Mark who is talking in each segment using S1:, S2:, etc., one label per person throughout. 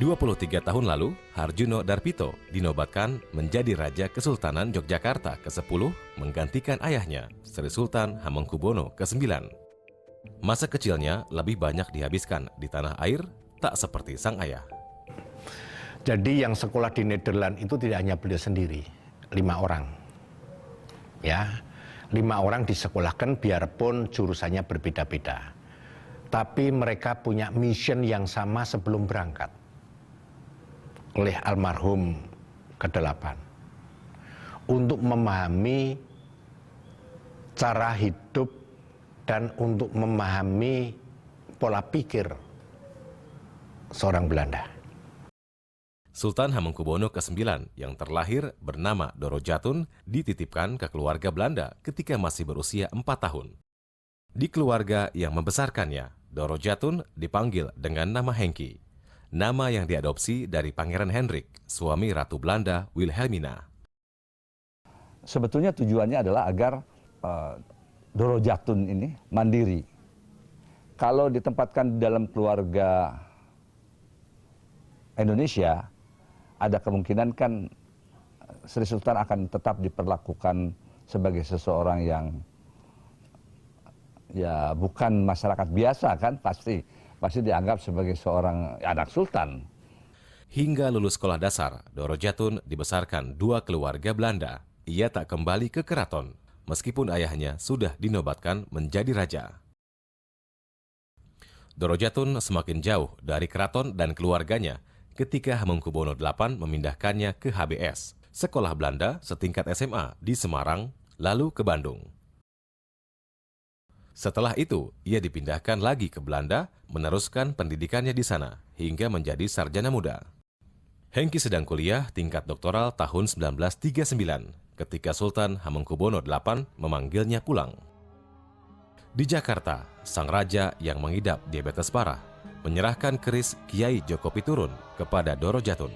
S1: 23 tahun lalu, Harjuno Darpito dinobatkan menjadi Raja Kesultanan Yogyakarta ke-10 menggantikan ayahnya, Sri Sultan Hamengkubuwono ke-9. Masa kecilnya lebih banyak dihabiskan di tanah air, tak seperti sang ayah.
S2: Jadi yang sekolah di Nederland itu tidak hanya beliau sendiri, 5 orang. Ya, 5 orang disekolahkan biarpun jurusannya berbeda-beda. Tapi mereka punya mission yang sama sebelum berangkat. Oleh almarhum ke-8. Untuk memahami cara hidup dan untuk memahami pola pikir seorang Belanda.
S1: Sultan Hamengkubuwono ke-9 yang terlahir bernama Doro Jatun dititipkan ke keluarga Belanda ketika masih berusia 4 tahun. Di keluarga yang membesarkannya, Doro Jatun dipanggil dengan nama Henky, nama yang diadopsi dari Pangeran Hendrik, suami Ratu Belanda Wilhelmina.
S3: Sebetulnya tujuannya adalah agar Doro Jatun ini mandiri. Kalau ditempatkan dalam keluarga Indonesia, ada kemungkinan kan Sri Sultan akan tetap diperlakukan sebagai seseorang yang ya bukan masyarakat biasa kan, pasti dianggap sebagai seorang anak sultan.
S1: Hingga lulus sekolah dasar, Doro Jatun dibesarkan 2 keluarga Belanda. Ia tak kembali ke keraton, meskipun ayahnya sudah dinobatkan menjadi raja. Doro Jatun semakin jauh dari keraton dan keluarganya ketika Hamengkubuwono VIII memindahkannya ke HBS, sekolah Belanda setingkat SMA di Semarang, lalu ke Bandung. Setelah itu, ia dipindahkan lagi ke Belanda, meneruskan pendidikannya di sana, hingga menjadi sarjana muda. Henky sedang kuliah tingkat doktoral tahun 1939, ketika Sultan Hamengkubuwono VIII memanggilnya pulang. Di Jakarta, sang raja yang mengidap diabetes parah, menyerahkan keris Kiai Joko Piturun kepada Doro Jatun.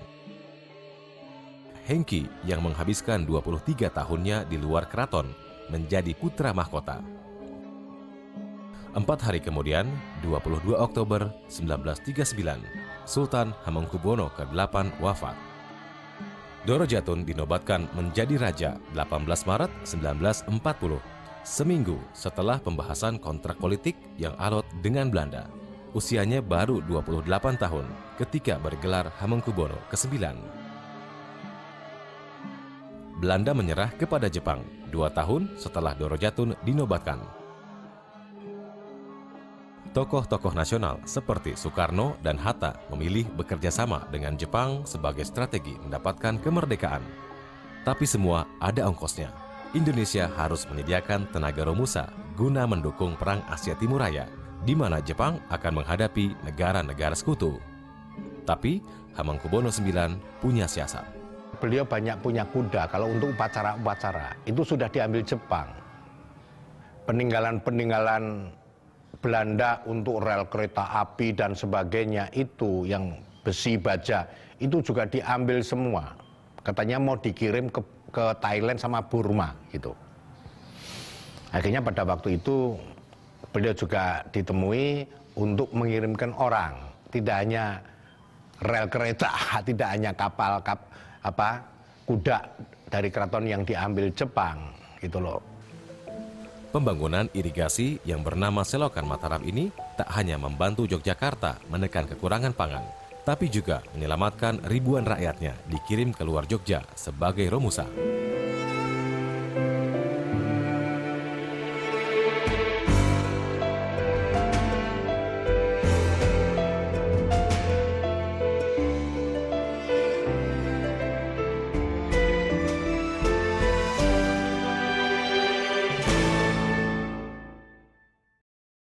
S1: Henky yang menghabiskan 23 tahunnya di luar keraton, menjadi putra mahkota. 4 hari kemudian, 22 Oktober 1939, Sultan Hamengkubuwono ke-8 wafat. Doro Jatun dinobatkan menjadi raja 18 Maret 1940, seminggu setelah pembahasan kontrak politik yang alot dengan Belanda. Usianya baru 28 tahun ketika bergelar Hamengkubuwono ke-9. Belanda menyerah kepada Jepang 2 tahun setelah Doro Jatun dinobatkan. Tokoh-tokoh nasional seperti Soekarno dan Hatta memilih bekerja sama dengan Jepang sebagai strategi mendapatkan kemerdekaan. Tapi semua ada ongkosnya. Indonesia harus menyediakan tenaga romusa guna mendukung Perang Asia Timur Raya, di mana Jepang akan menghadapi negara-negara sekutu. Tapi Hamengkubuwono IX punya siasat.
S2: Beliau banyak punya kuda kalau untuk upacara-upacara. Itu sudah diambil Jepang. Peninggalan-peninggalan Belanda untuk rel kereta api dan sebagainya itu yang besi baja itu juga diambil semua. Katanya mau dikirim ke Thailand sama Burma gitu. Akhirnya pada waktu itu beliau juga ditemui untuk mengirimkan orang, tidak hanya rel kereta, tidak hanya kapal kuda dari keraton yang diambil Jepang gitu loh.
S1: Pembangunan irigasi yang bernama Selokan Mataram ini tak hanya membantu Yogyakarta menekan kekurangan pangan, tapi juga menyelamatkan ribuan rakyatnya dikirim keluar Jogja sebagai romusa.